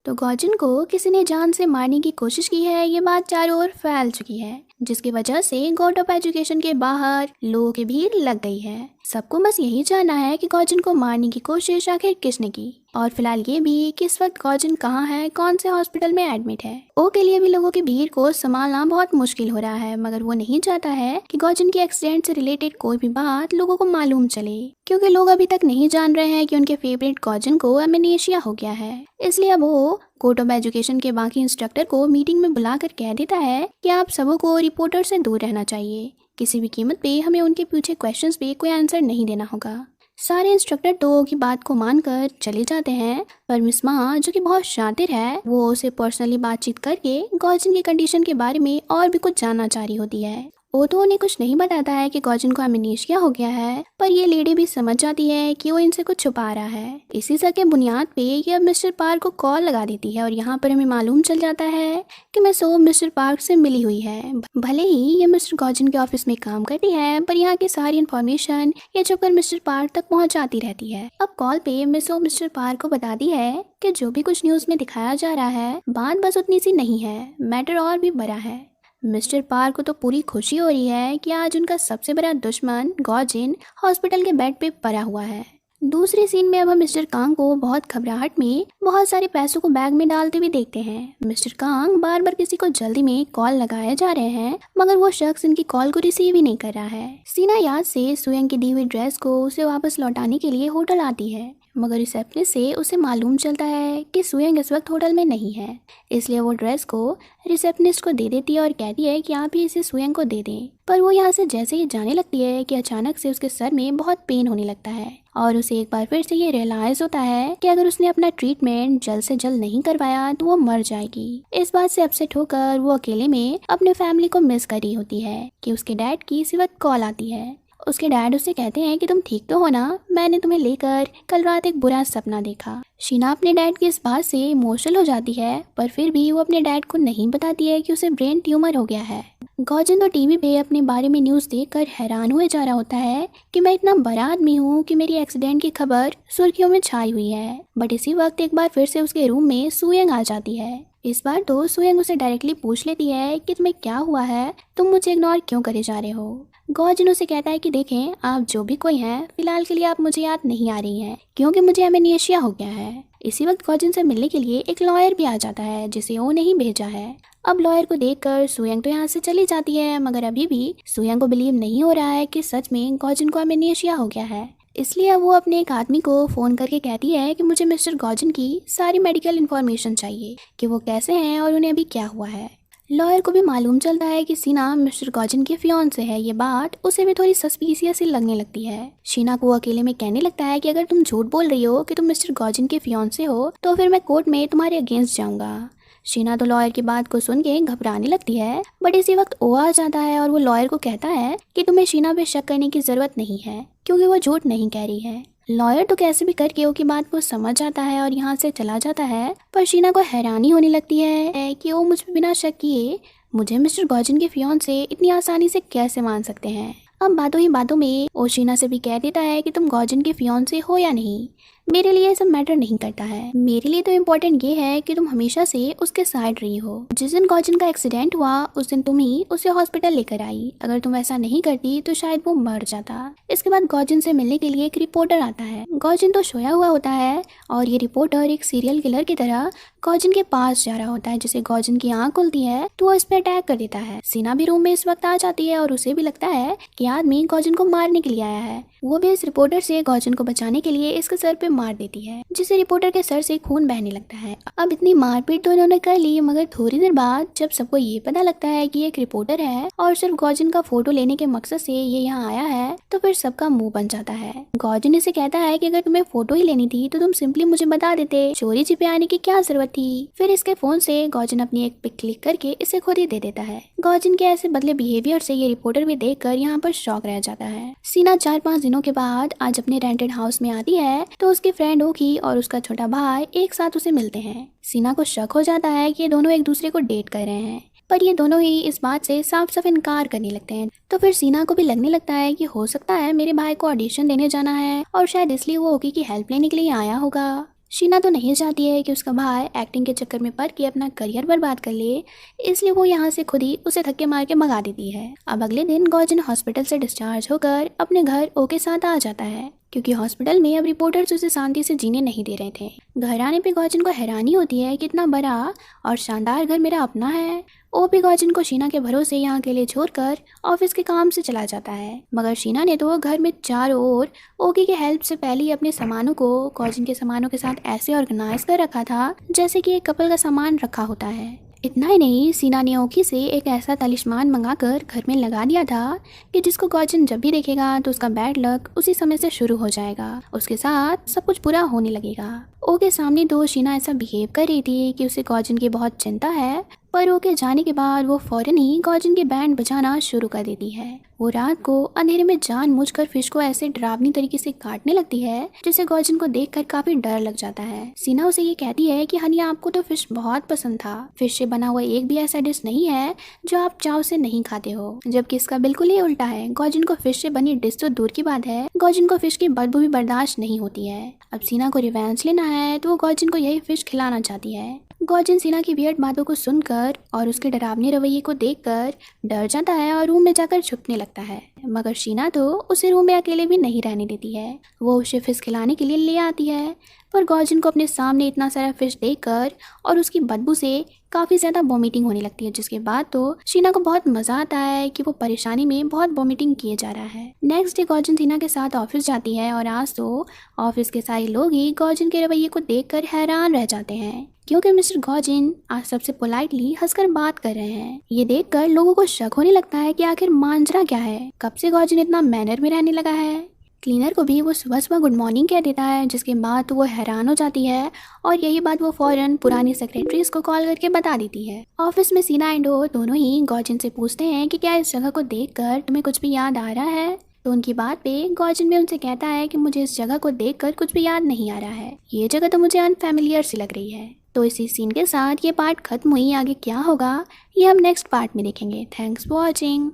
तो गौजिन को किसी ने जान से मारने की कोशिश की है, ये बात चारों ओर फैल चुकी है, जिसकी वजह से गॉड ऑफ एजुकेशन के बाहर लोगों की भीड़ लग गई है। सबको बस यही जानना है कि गौजिन को मारने की कोशिश आखिर किसने की, और फिलहाल ये भी कि इस वक्त गौजिन कहाँ है, कौन से हॉस्पिटल में एडमिट है। ओ के लिए भी लोगों की भीड़ को संभालना बहुत मुश्किल हो रहा है, मगर वो नहीं चाहता है कि गौजिन के एक्सीडेंट से रिलेटेड कोई भी बात लोगों को मालूम चले, क्योंकि लोग अभी तक नहीं जान रहे हैं कि उनके फेवरेट गौजिन को एमनेशिया हो गया है। इसलिए अब वो कोर्ट ऑफ एजुकेशन के बाकी इंस्ट्रक्टर को मीटिंग में बुलाकर कह देता है कि आप सबों को रिपोर्टर से दूर रहना चाहिए। किसी भी कीमत पे हमें उनके पूछे क्वेश्चंस पे कोई आंसर नहीं देना होगा। सारे इंस्ट्रक्टर तो की बात को मानकर चले जाते हैं, पर मिस मा जो कि बहुत शातिर है, वो उसे पर्सनली बातचीत करके गौजिन की कंडीशन के बारे में और भी कुछ जानना चाह रही होती है। वो तो उन्हें कुछ नहीं बताता है कि गौजिन को एमनेशिया हो गया है, पर ये लेडी भी समझ जाती है कि वो इनसे कुछ छुपा रहा है। इसी सब के बुनियाद पे ये अब मिस्टर पार्क को कॉल लगा देती है और यहाँ पर हमें मालूम चल जाता है कि मिस ओ मिस्टर पार्क से मिली हुई है। भले ही ये मिस्टर गौजिन के ऑफिस में काम करती है, पर यहाँ की सारी इन्फॉर्मेशन ये छुपकर मिस्टर पार्क तक पहुँच जाती रहती है। अब कॉल पे मिस ओ मिस्टर पार्क को बताती है कि जो भी कुछ न्यूज में दिखाया जा रहा है, बात बस उतनी सी नहीं है, मैटर और भी बड़ा है। मिस्टर पार्क को तो पूरी खुशी हो रही है कि आज उनका सबसे बड़ा दुश्मन गौजिन हॉस्पिटल के बेड पे पड़ा हुआ है। दूसरी सीन में अब हम मिस्टर कांग को बहुत घबराहट में बहुत सारे पैसों को बैग में डालते हुए देखते हैं। मिस्टर कांग बार बार किसी को जल्दी में कॉल लगाए जा रहे हैं, मगर वो शख्स इनकी कॉल को रिसीव ही नहीं कर रहा है। सीना याद से सुयंग की दी हुई ड्रेस को उसे वापस लौटाने के लिए होटल आती है, मगर रिसेप्शनिस्ट से उसे मालूम चलता है कि सुयंग इस वक्त होटल में नहीं है। इसलिए वो ड्रेस को रिसेप्शनिस्ट को दे देती है और कहती है कि आप ही इसे सुयंग को दे दें। पर वो यहाँ से जैसे ही जाने लगती है कि अचानक से उसके सर में बहुत पेन होने लगता है और उसे एक बार फिर से ये रियलाइज होता है कि अगर उसने अपना ट्रीटमेंट जल्द से जल्द नहीं करवाया तो वो मर जाएगी। इस बात से अपसेट होकर वो अकेले में अपने फैमिली को मिस कर रही होती है कि उसके डैड की इसी वक्त कॉल आती है। उसके डैड उससे कहते हैं कि तुम ठीक तो हो ना, मैंने तुम्हें लेकर कल रात एक बुरा सपना देखा। शीना अपने डैड की इस बात से इमोशनल हो जाती है, पर फिर भी वो अपने डैड को नहीं बताती है कि उसे ब्रेन ट्यूमर हो गया है। गौजिन तो टीवी पे अपने बारे में न्यूज़ देखकर हैरान हुए जा रहा होता है कि मैं इतना बड़ा आदमी हूँ कि मेरी एक्सीडेंट की खबर सुर्खियों में छाई हुई है। बट इसी वक्त एक बार फिर से उसके रूम में सुयंग आ जाती है। इस बार तो सुयंग उसे डायरेक्टली पूछ लेती है कि तुम्हें क्या हुआ है, तुम मुझे इग्नोर क्यों करे जा रहे हो। गौजिन उसे कहता है कि देखें, आप जो भी कोई हैं, फिलहाल के लिए आप मुझे याद नहीं आ रही हैं, क्योंकि मुझे एमनेशिया हो गया है। इसी वक्त गौजिन से मिलने के लिए एक लॉयर भी आ जाता है, जिसे वो नहीं भेजा है। अब लॉयर को देखकर सुयंग तो यहाँ से चली जाती है, मगर अभी भी सुयंग को बिलीव नहीं हो रहा है कि सच में गौजिन को एमनेशिया हो गया है। इसलिए अब वो अपने एक आदमी को फोन करके कहती है कि मुझे मिस्टर गौजिन की सारी मेडिकल इन्फॉर्मेशन चाहिए कि वो कैसे हैं और उन्हें अभी क्या हुआ है। लॉयर को भी मालूम चलता है कि सीना मिस्टर गौजिन के फियांसे है। ये बात उसे भी थोड़ी सस्पिशियस सी लगने लगती है। शीना को अकेले में कहने लगता है कि अगर तुम झूठ बोल रही हो कि तुम मिस्टर गौजिन के फियांसे हो, तो फिर मैं कोर्ट में तुम्हारे अगेंस्ट जाऊंगा। शीना तो लॉयर की बात को सुन के घबराने लगती है, बट इसी वक्त ओ आ जाता है और वो लॉयर को कहता है कि तुम्हें शीना पे शक करने की जरूरत नहीं है, क्योंकि वो झूठ नहीं कह रही है। लॉयर तो कैसे भी करके ओ की बात को समझ जाता है और यहाँ से चला जाता है, पर शीना को हैरानी होने लगती है कि वो मुझ पे बिना शक किए मुझे मिस्टर गौजिन के फियांसे इतनी आसानी से कैसे मान सकते हैं। अब बातों ही बातों में ओ शीना से भी कह देता है कि तुम गौजिन के फियांसे हो या नहीं, मेरे लिए सब मैटर नहीं करता है। मेरे लिए तो इम्पोर्टेंट ये है कि तुम हमेशा से उसके साइड रही हो। जिस दिन गौजिन का एक्सीडेंट हुआ उस दिन तुम ही उसे हॉस्पिटल लेकर आई। अगर तुम ऐसा नहीं करती तो शायद वो मर जाता। इसके बाद गौजिन से मिलने के लिए एक रिपोर्टर आता है। गौजिन तो सोया हुआ होता है और ये रिपोर्टर एक सीरियल किलर की तरह गौजिन के पास जा रहा होता है। जिसे गौजिन की आंख खुलती है तो वो इस पे अटैक कर देता है। सीना भी रूम में इस वक्त आ जाती है और उसे भी लगता है कि आदमी गौजिन को मारने के लिए आया है। वो भी इस रिपोर्टर से गौजिन को बचाने के लिए इसके सर पे मार देती है, जिससे रिपोर्टर के सर से खून बहने लगता है। अब इतनी मारपीट तो इन्होंने कर ली, मगर थोड़ी देर बाद जब सबको ये पता लगता है कि ये एक रिपोर्टर है और सिर्फ गौजिन का फोटो लेने के मकसद से ये यहाँ आया है, तो फिर सबका मुंह बन जाता है। गौजिन इसे कहता है कि अगर तुम्हें फोटो ही लेनी थी तो तुम सिंपली मुझे बता देते, चोरी छिपे आने की क्या जरूरत थी। फिर इसके फोन से गौजिन अपनी एक पिक क्लिक करके इसे खुद ही दे देता है। गौजिन के ऐसे बदले बिहेवियर से ये रिपोर्टर भी देखकर यहाँ पर शॉक रह जाता है। सीना 4-5 दिनों के बाद आज अपने रेंटेड हाउस में आती है तो उसकी फ्रेंड ओकी और उसका छोटा भाई एक साथ उसे मिलते हैं। सीना को शक हो जाता है कि ये दोनों एक दूसरे को डेट कर रहे हैं, पर ये दोनों ही इस बात से साफ साफ इनकार करने लगते हैं। तो फिर सीना को भी लगने लगता है कि हो सकता है मेरे भाई को ऑडिशन देने जाना है और शायद इसलिए वो ओकी की हेल्प लेने के लिए आया होगा। शीना तो नहीं चाहती है कि उसका भाई एक्टिंग के चक्कर में पड़ के अपना करियर बर्बाद कर ले, इसलिए वो यहाँ से खुद ही उसे धक्के मार के भगा देती है। अब अगले दिन गौजन हॉस्पिटल से डिस्चार्ज होकर अपने घर ओ के साथ आ जाता है, क्योंकि हॉस्पिटल में अब रिपोर्टर्स उसे शांति से जीने नहीं दे रहे थे। घर आने पे गौजन को हैरानी होती है कि इतना बड़ा और शानदार घर मेरा अपना है। ओ भी गौजन को शीना के भरोसे यहाँ के लिए छोड़कर ऑफिस के काम से चला जाता है, मगर शीना ने तो घर में चारों ओर ओकी के हेल्प से पहले ही अपने सामानों को गौजन के सामानों के साथ ऐसे ऑर्गेनाइज कर रखा था जैसे कि एक कपल का सामान रखा होता है। इतना ही नहीं, शीना ने ओकी से एक ऐसा तलिस्मान मंगाकर घर में लगा दिया था कि जिसको गौजन जब भी देखेगा तो उसका बैड लक उसी समय से शुरू हो जाएगा, उसके साथ सब कुछ बुरा होने लगेगा। ओ के सामने तो शीना ऐसा बिहेव कर रही थी कि उसे गौजन की बहुत चिंता है, पर ओ के जाने के बाद वो फौरन ही गौजन के बैंड बजाना शुरू कर देती है। वो रात को अंधेरे में जानबूझकर फिश को ऐसे डरावनी तरीके से काटने लगती है जिसे गौजन को देखकर काफी डर लग जाता है। शीना उसे ये कहती है कि हनी, आपको तो फिश बहुत पसंद था, फिश से बना हुआ एक भी ऐसा डिश नहीं है जो आप चाव से नहीं खाते हो, जबकि इसका बिल्कुल ही उल्टा है। गौजन को फिश से बनी डिश तो दूर की बात है, गौजन को फिश की बदबू भी बर्दाश्त नहीं होती है। अब शीना को रिवेंज लेना है तो वो गौजन को यही फिश खिलाना चाहती है। गौजन शीना की वियर्ड बातों को सुनकर और उसके डरावने रवैये को देखकर डर जाता है और रूम में जाकर छुपने लगता है, मगर शीना तो उसे रूम में अकेले भी नहीं रहने देती है। वो उसे फिश खिलाने के लिए ले आती है, पर गौजन को अपने सामने इतना सारा फिश देखकर और उसकी बदबू से काफ़ी ज़्यादा वॉमिटिंग होने लगती है, जिसके बाद तो शीना को बहुत मज़ा आता है कि वो परेशानी में बहुत वॉमिटिंग किए जा रहा है। नेक्स्ट डे गौजन शीना के साथ ऑफिस जाती है और आज तो ऑफिस के सारे लोग ही गौजन के रवैये को देखकर हैरान रह जाते हैं, क्योंकि मिस्टर गौजन आज सबसे पोलाइटली हंसकर बात कर रहे हैं। ये देखकर लोगों को शक होने लगता है कि आखिर मांजरा क्या है, कब से गौजन इतना मैनर में रहने लगा है। क्लीनर को भी वो सुबह सुबह गुड मॉर्निंग कह देता है, जिसके बाद तो वो हैरान हो जाती है और यही बात वो फौरन पुरानी सेक्रेटरीज को कॉल करके बता देती है। ऑफिस में शीना एंड ओ दोनों ही गौजन से पूछते हैं कि क्या इस जगह को देखकर तुम्हें कुछ भी याद आ रहा है, तो उनकी बात पे गौजन भी उनसे कहता है कि मुझे इस जगह को देखकर कुछ भी याद नहीं आ रहा है, ये जगह तो मुझे अनफैमिलियर सी लग रही है। तो इसी सीन के साथ ये पार्ट खत्म हुई, आगे क्या होगा ये हम नेक्स्ट पार्ट में देखेंगे। Thanks for watching.